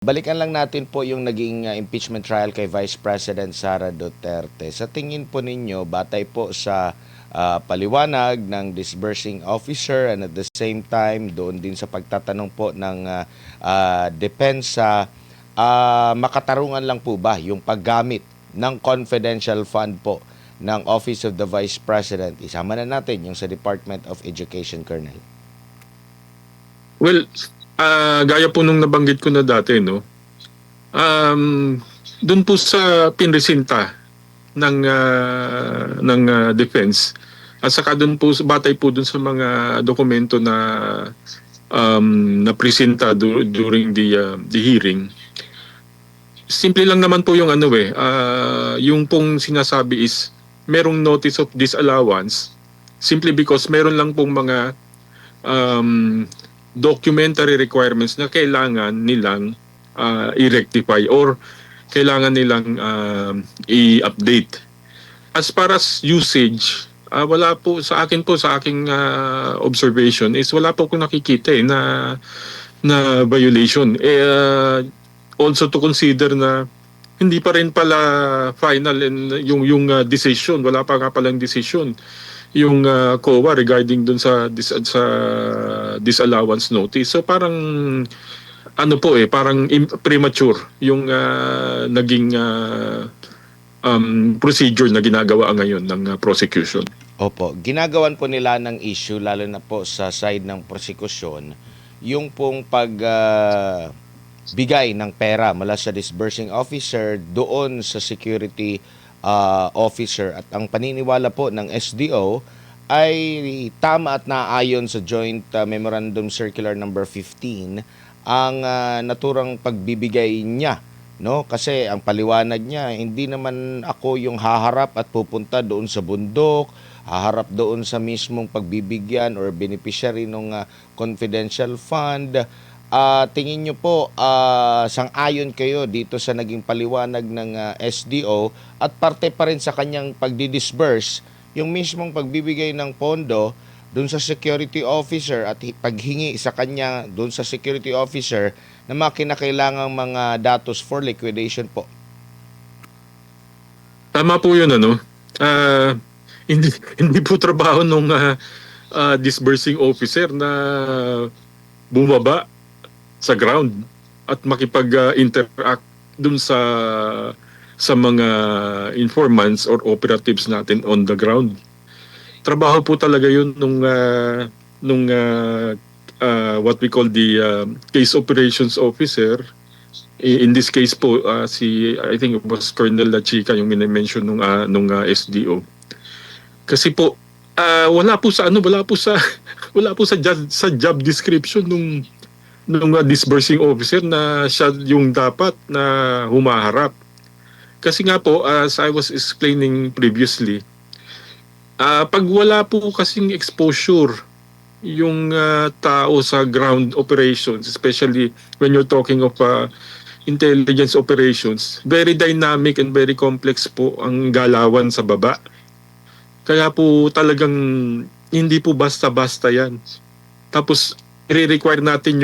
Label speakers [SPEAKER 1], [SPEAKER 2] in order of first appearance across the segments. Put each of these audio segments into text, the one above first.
[SPEAKER 1] Balikan lang natin po yung naging impeachment trial kay Vice President Sara Duterte. Sa tingin po ninyo, batay po sa paliwanag ng disbursing officer and at the same time doon din sa pagtatanong po ng depensa, makatarungan lang po ba yung paggamit ng confidential fund po ng Office of the Vice President? Isama na natin yung sa Department of Education, Colonel.
[SPEAKER 2] Well, gaya po nung nabanggit ko na dati, no? Doon po sa pinresinta ng defense at saka doon po batay po doon sa mga dokumento na na presenta during the hearing. Simple lang naman po yung yung pong sinasabi is merong notice of disallowance simply because meron lang pong mga documentary requirements na kailangan nilang i-rectify or kailangan nilang i-update. As far as usage, wala po sa akin po, sa aking observation is wala po akong nakikita na violation. Also to consider na hindi pa rin pala final yung decision, wala pa nga palang decision yung COA regarding dun sa disallowance notice. So parang parang premature yung naging procedure na ginagawa ngayon ng prosecution.
[SPEAKER 1] Opo, ginagawan po nila ng issue lalo na po sa side ng prosecution yung pong bigay ng pera mula sa disbursing officer doon sa security officer, at ang paniniwala po ng SDO ay tama at naayon sa Joint Memorandum Circular number 15 ang naturang pagbibigay niya, no? Kasi ang paliwanag niya, hindi naman ako yung haharap at pupunta doon sa bundok, haharap doon sa mismong pagbibigyan or beneficiary ng confidential fund. Tingin nyo po, sang-ayon kayo dito sa naging paliwanag ng SDO at parte pa rin sa kanyang pagdidisburse yung mismong pagbibigay ng pondo doon sa security officer at paghingi sa kanya doon sa security officer na mga kinakailangang mga datos for liquidation po.
[SPEAKER 2] Tama po yun, hindi po trabaho nung disbursing officer na bumaba sa ground at makipag-interact dun sa mga informants or operatives natin on the ground. Trabaho po talaga yun nung what we call the case operations officer. In this case po I think it was Colonel La Chica yung mini-mention nung SDO. Kasi po wala po sa job description nung disbursing officer na siya yung dapat na humaharap. Kasi nga po, as I was explaining previously, pag wala po kasing exposure yung tao sa ground operations, especially when you're talking of intelligence operations, very dynamic and very complex po ang galawan sa baba. Kaya po talagang hindi po basta-basta yan. Tapos i-require natin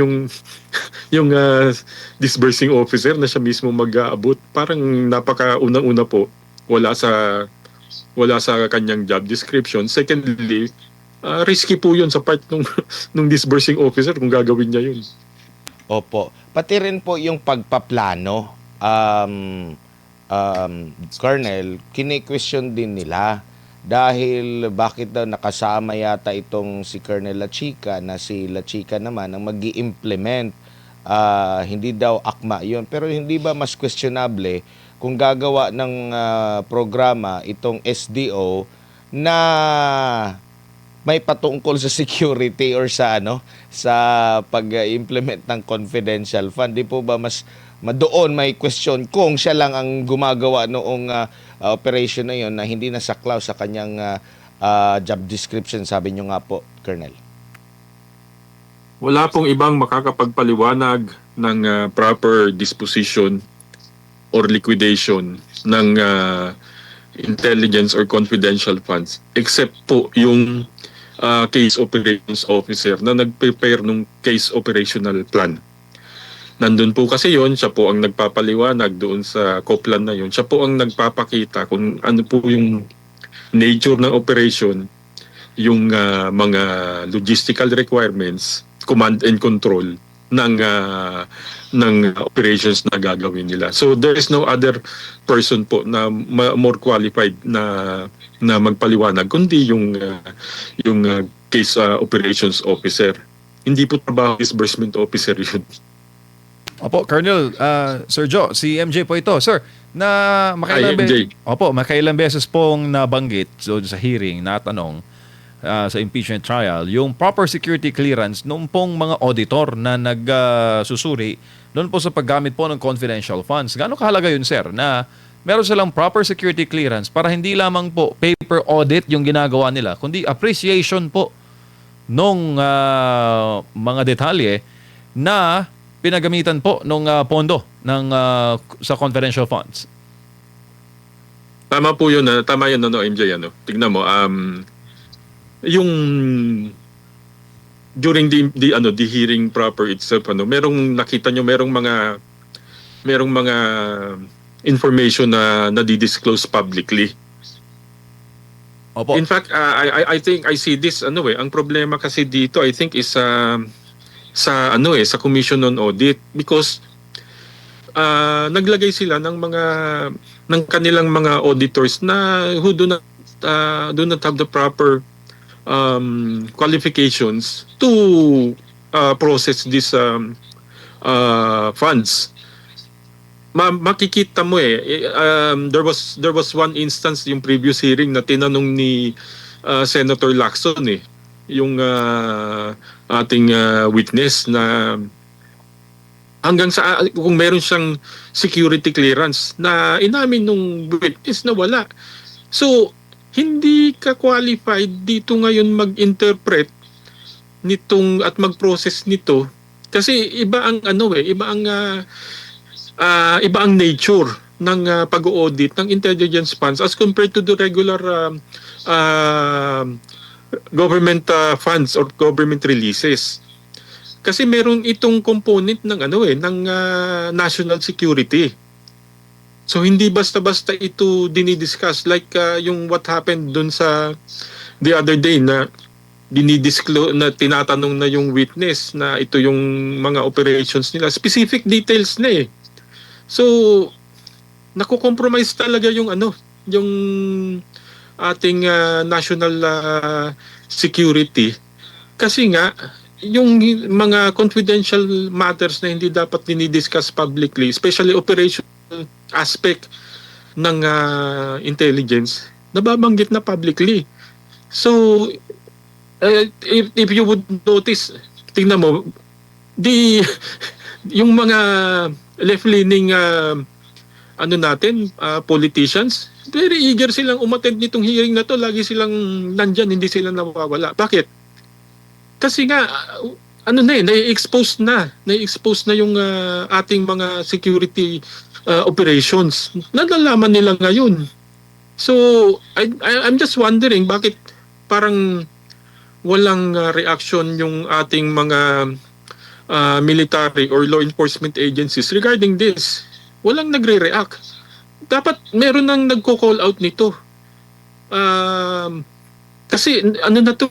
[SPEAKER 2] yung disbursing officer na siya mismo mag-aabot. Parang napaka-unang-una po, wala sa kanyang job description. Secondly, risky po yun sa part nung disbursing officer kung gagawin niya yun.
[SPEAKER 1] Opo. Pati rin po yung pagpaplano, Colonel, kini-question din nila. Dahil bakit daw nakasama yata itong si Colonel La Chica, na si La Chica naman ang mag-i-implement, hindi daw akma yun. Pero hindi ba mas questionable kung gagawa ng programa itong SDO na may patungkol sa security or sa pag-implement ng confidential fund? Di po ba mas doon may question kung siya lang ang gumagawa noong operation na yon na hindi nasaklaw sa kanyang job description, sabi nyo nga po, Colonel?
[SPEAKER 2] Wala pong ibang makakapagpaliwanag ng proper disposition or liquidation ng intelligence or confidential funds except po yung case operations officer na nag-prepare ng case operational plan. Nandun po kasi yon, siya po ang nagpapaliwanag doon sa Copland na yon. Siya po ang nagpapakita kung ano po yung nature ng operation, yung mga logistical requirements, command and control ng operations na gagawin nila. So there is no other person po na more qualified na magpaliwanag kundi yung case operations officer. Hindi po trabaho disbursement officer yun.
[SPEAKER 3] Opo, Colonel, Sir Joe, si MJ po ito. Sir,
[SPEAKER 2] MJ.
[SPEAKER 3] makailang beses pong nabanggit sa hearing, natanong sa impeachment trial, yung proper security clearance noong pong mga auditor na nagsusuri doon po sa paggamit po ng confidential funds. Gaano kahalaga yun, sir, na meron silang proper security clearance para hindi lamang po paper audit yung ginagawa nila, kundi appreciation po nung mga detalye na pinagamitan po nung pondo ng sa confidential funds.
[SPEAKER 2] Tama po yun, tama yun, MJ, tignan mo, yung during the hearing proper itself, merong nakita nyo, merong mga information na di-disclose publicly.
[SPEAKER 3] Opo.
[SPEAKER 2] In fact, I think I see this, ang problema kasi dito, I think is sa Commission on Audit, because naglagay sila ng kanilang mga auditors na who do not have the proper qualifications to process these funds. Makikita mo there was one instance yung previous hearing na tinanong ni Senator Lacson yung ating witness na hanggang sa kung meron siyang security clearance na inamin nung witness na wala. So hindi ka qualified dito ngayon mag-interpret nitong at mag-process nito kasi iba ang iba ang nature ng pag-audit ng intelligence funds as compared to the regular government funds or government releases. Kasi meron itong component ng national security. So hindi basta-basta ito dinidiscuss like yung what happened dun sa the other day na dinidisclose na tinatanong na yung witness na ito yung mga operations nila, specific details na So nako-compromise talaga yung yung ating national security kasi nga yung mga confidential matters na hindi dapat dinidiscuss publicly, especially operational aspect ng intelligence, nababanggit na publicly. So if you would notice, tingnan mo yung mga left-leaning politicians, very eager silang umattend nitong hearing na to. Lagi silang nandyan, hindi sila nawawala. Bakit? Kasi nga, na-expose na yung ating mga security operations. Nalalaman nila ngayon. So, I'm just wondering bakit parang walang reaction yung ating mga military or law enforcement agencies regarding this. Walang nagre-react. Dapat meron nang nagko-call out nito. Kasi na to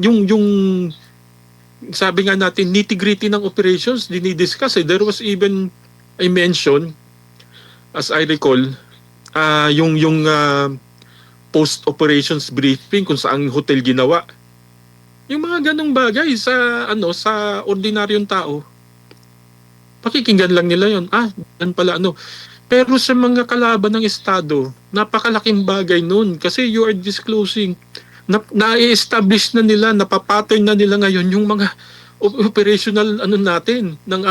[SPEAKER 2] yung sabi nga natin nitty-gritty ng operations dinidiscuss. There was even a mention, as I recall, yung post-operations briefing kung saang hotel ginawa. Yung mga ganong bagay sa ordinaryong tao, pakikinggan lang nila yon. Dan pala Pero sa mga kalaban ng Estado, napakalaking bagay nun kasi you are disclosing. Na-establish na nila, napapattern na nila ngayon yung mga operational natin ng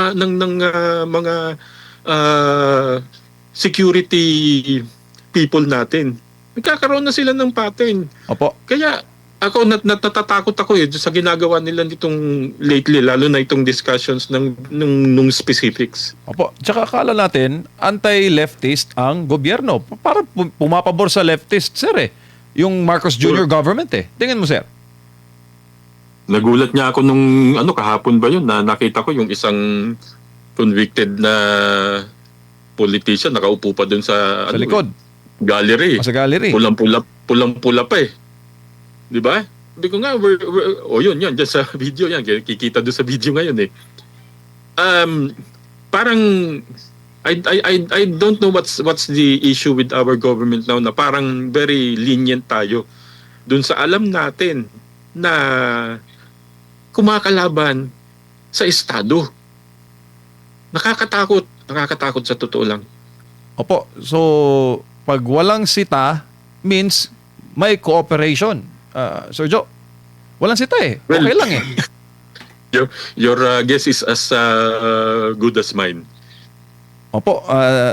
[SPEAKER 2] mga security people natin. Nagkakaroon na sila ng pattern.
[SPEAKER 3] Opo.
[SPEAKER 2] Kaya ako natatakot ako sa ginagawa nila nitong lately, lalo na itong discussions nung specifics.
[SPEAKER 3] Opo. Tsaka akala natin, anti-leftist ang gobyerno. Para pumapabor sa leftist, sir Yung Marcos Jr. government Tingin mo, sir?
[SPEAKER 2] Nagulat niya ako nung kahapon ba yun na nakita ko yung isang convicted na politician nakaupo pa dun sa
[SPEAKER 3] Sa likod.
[SPEAKER 2] gallery.
[SPEAKER 3] Sa gallery.
[SPEAKER 2] Pulang-pula pa eh. 'Di ba? Sabi ko nga yun dyan sa video yan, kikita doon sa video ngayon eh. Parang I don't know what's the issue with our government now, na parang very lenient tayo doon sa alam natin na kumakalaban sa estado. Nakakatakot sa totoo lang.
[SPEAKER 3] Opo. So, pag walang sita, means may cooperation. Sir Joe, walang sita eh. Okay
[SPEAKER 2] Well,
[SPEAKER 3] lang eh.
[SPEAKER 2] Your guess is as good as mine.
[SPEAKER 3] Opo,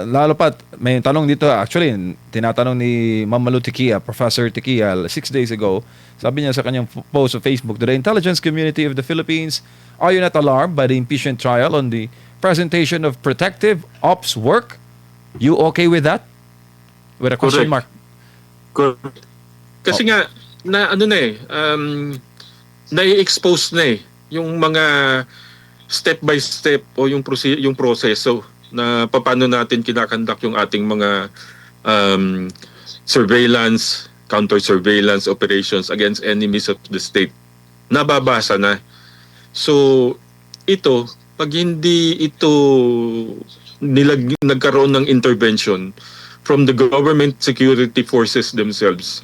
[SPEAKER 3] lalo pat, may tanong dito, actually, tinatanong ni Ma'am Malu Tikia, Professor Tikia, 6 days ago, sabi niya sa kanyang post sa Facebook, to the intelligence community of the Philippines, are you not alarmed by the impeachment trial on the presentation of protective ops work? You okay with that? With a question mark.
[SPEAKER 2] Correct. Kasi nga, na-expose na eh, yung mga step by step o yung proseso na paano natin kinakandak yung ating mga surveillance, counter-surveillance operations against enemies of the state. Nababasa na. So, pag hindi ito nagkaroon ng intervention from the government security forces themselves,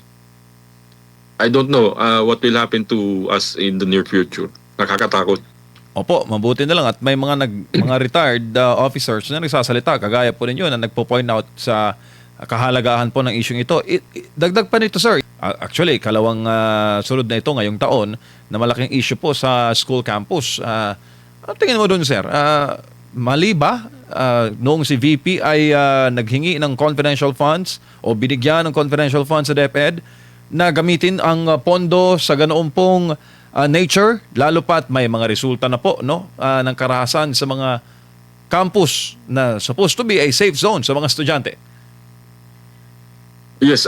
[SPEAKER 2] I don't know what will happen to us in the near future. Nakakatakot.
[SPEAKER 3] Opo, mabuti na lang at may mga mga retired officers na nagsasalita kagaya po ninyo na nagpo-point out sa kahalagahan po ng isyung ito. Dagdag pa nito, sir. Actually, kalawang sunod na ito ngayong taon na malaking issue po sa school campus. Ano tingin mo doon, sir? Mali ba noong si VP ay naghingi ng confidential funds o binigyan ng confidential funds sa DepEd na gamitin ang pondo sa ganoon pong nature, lalo pat may mga resulta na po ng karahasan sa mga campus na supposed to be a safe zone sa mga estudyante?
[SPEAKER 2] Yes,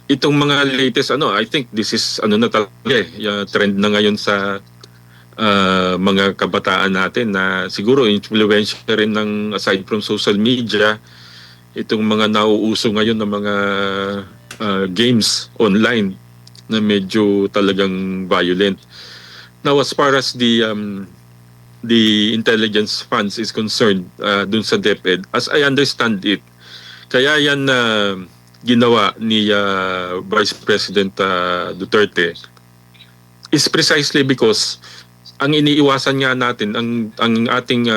[SPEAKER 2] itong mga latest I think this is na talaga trend na ngayon sa mga kabataan natin na siguro influensya rin ng, aside from social media, itong mga nauuso ngayon ng mga games online na medyo talagang violent. Now, as far as the intelligence funds is concerned dun sa DepEd, as I understand it, kaya yan na ginawa ni Vice President Duterte is precisely because ang iniiwasan nga natin, ang ating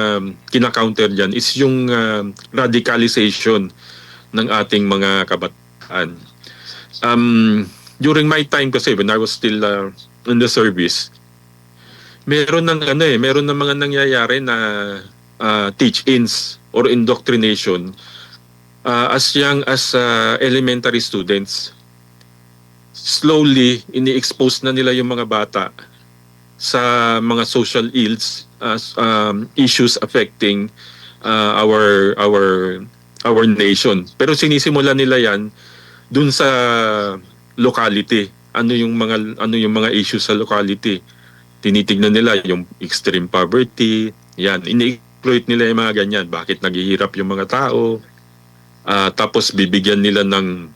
[SPEAKER 2] kina-counter dyan is yung radicalization ng ating mga kabataan. During my time kasi, when I was still in the service, meron ng mga nangyayari na teach-ins or indoctrination as young as elementary students. Slowly, ini-expose na nila yung mga bata sa mga social ills, issues affecting our nation. Pero sinisimula nila yan dun sa locality. Ano yung mga issues sa locality? Tinitignan nila yung extreme poverty, yan, ini-exploit nila yung mga ganyan. Bakit naghihirap yung mga tao? Tapos bibigyan nila ng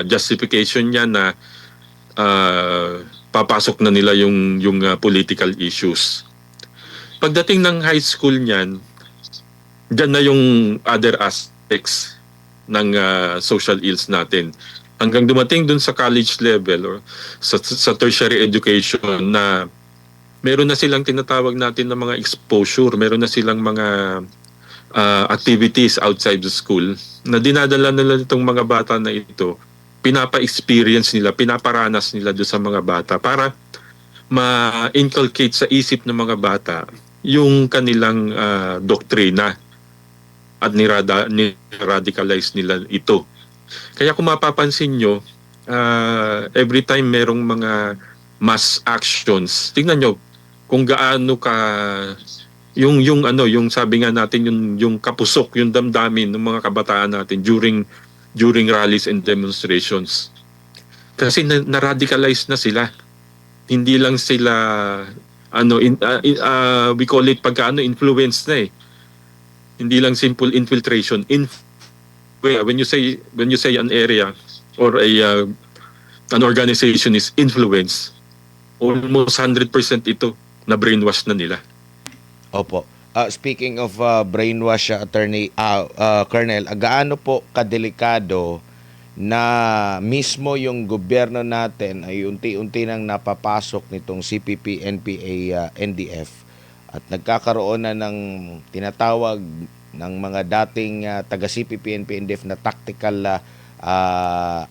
[SPEAKER 2] justification niya na papasok na nila yung political issues. Pagdating ng high school niyan, diyan na yung other aspects ng social ills natin. Hanggang dumating dun sa college level or sa tertiary education na meron na silang tinatawag natin na mga exposure, meron na silang mga activities outside the school na dinadala nila itong mga bata na ito, pinapa-experience nila, pinaparanas nila doon sa mga bata para ma-inculcate sa isip ng mga bata yung kanilang doktrina at ni-radicalize nila ito. Kaya kung mapapansin nyo, every time merong mga mass actions, tingnan nyo kung gaano ka yung sabi nga natin yung kapusok, yung damdamin ng mga kabataan natin during rallies and demonstrations. Kasi na-radicalize na sila. Hindi lang sila we call it pagkaano influence na eh. Hindi lang simple infiltration. When you say an area or an organization is influence, almost 100% ito na brainwash na nila.
[SPEAKER 1] Opo. Speaking of brainwash, Attorney Colonel, gaano po kadelikado na mismo yung gobyerno natin ay unti-unti nang napapasok nitong CPP, NPA, NDF at nagkakaroon na ng tinatawag ng mga dating taga CPP, NPA, NDF na tactical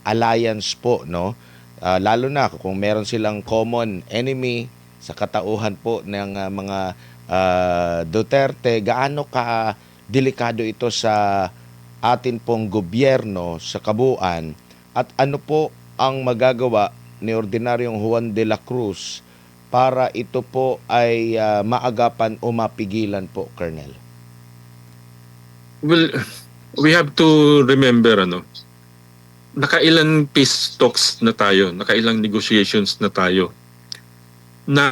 [SPEAKER 1] alliance po, no? Lalo na kung meron silang common enemy sa katauhan po ng mga Duterte, gaano ka delikado ito sa atin pong gobyerno sa kabuuan at ano po ang magagawa ni Ordinaryong Juan de la Cruz para ito po ay maagapan o mapigilan po, Colonel?
[SPEAKER 2] Well, we have to remember nakailang peace talks na tayo, nakailang negotiations na tayo na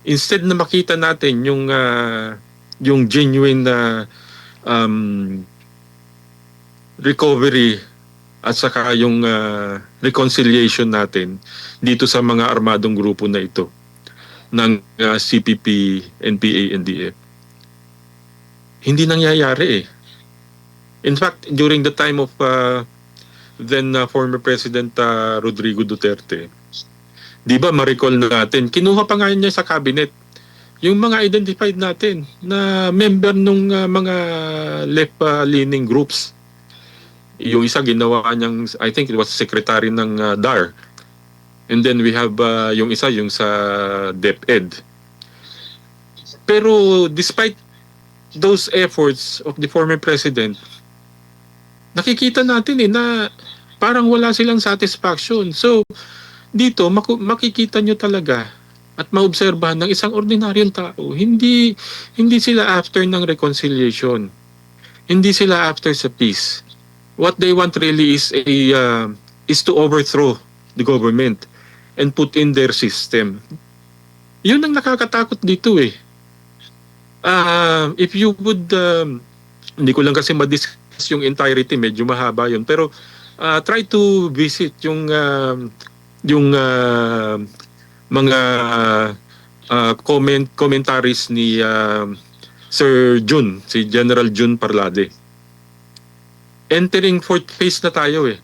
[SPEAKER 2] instead na makita natin yung genuine na recovery at saka yung reconciliation natin dito sa mga armadong grupo na ito ng CPP, NPA, NDF. Hindi nangyayari eh. In fact, during the time of then former President Rodrigo Duterte, di ba ma-recall natin, kinuha pa nga niya sa cabinet yung mga identified natin na member nung mga left-leaning groups. Yung isa ginawa niyang, I think it was secretary ng DAR. And then we have yung isa, yung sa DepEd. Pero despite those efforts of the former president, nakikita natin na parang wala silang satisfaction. So, dito makikita nyo talaga at maobserbahan ng isang ordinaryong tao, hindi sila after ng reconciliation. Hindi sila after sa peace. What they want really is to overthrow the government and put in their system. Yun ang nakakatakot dito eh. If you would, hindi ko lang kasi ma-discuss yung entirety, medyo mahaba yun, pero try to visit yung mga commentaries ni Sir Jun, si General Jun Parlade. Entering fourth phase na tayo eh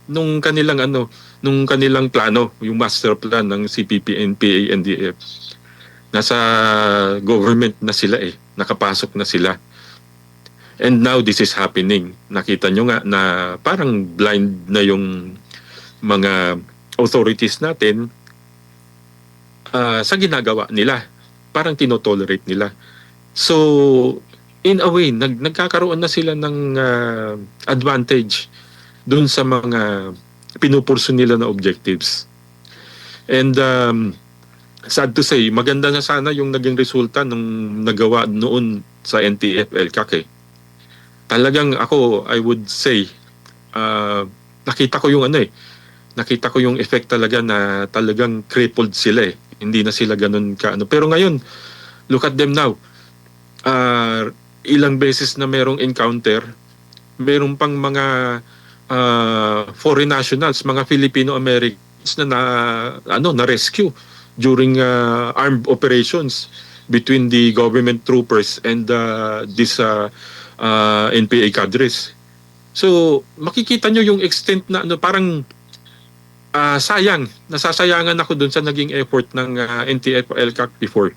[SPEAKER 2] nung kanilang plano, yung master plan ng CPP, NPA, NDF. Nasa government na sila eh, nakapasok na sila. And now this is happening. Nakita nyo nga na parang blind na yung mga authorities natin sa ginagawa nila. Parang tinotolerate nila. So, in a way, nagkakaroon na sila ng advantage dun sa mga pinupurso nila na objectives. And sad to say, maganda na sana yung naging resulta nung nagawa noon sa NTF-ELCAC eh. Talagang ako, I would say, nakita ko yung effect talaga na talagang crippled sila eh. Hindi na sila ganun kaano. Pero ngayon, look at them now. Ilang beses na merong encounter, merong pang mga foreign nationals, mga Filipino-Americans na rescue during armed operations between the government troopers and this NPA cadres. So, makikita nyo yung extent na parang nasasayangan ako dun sa naging effort ng NTF-ELCAC before.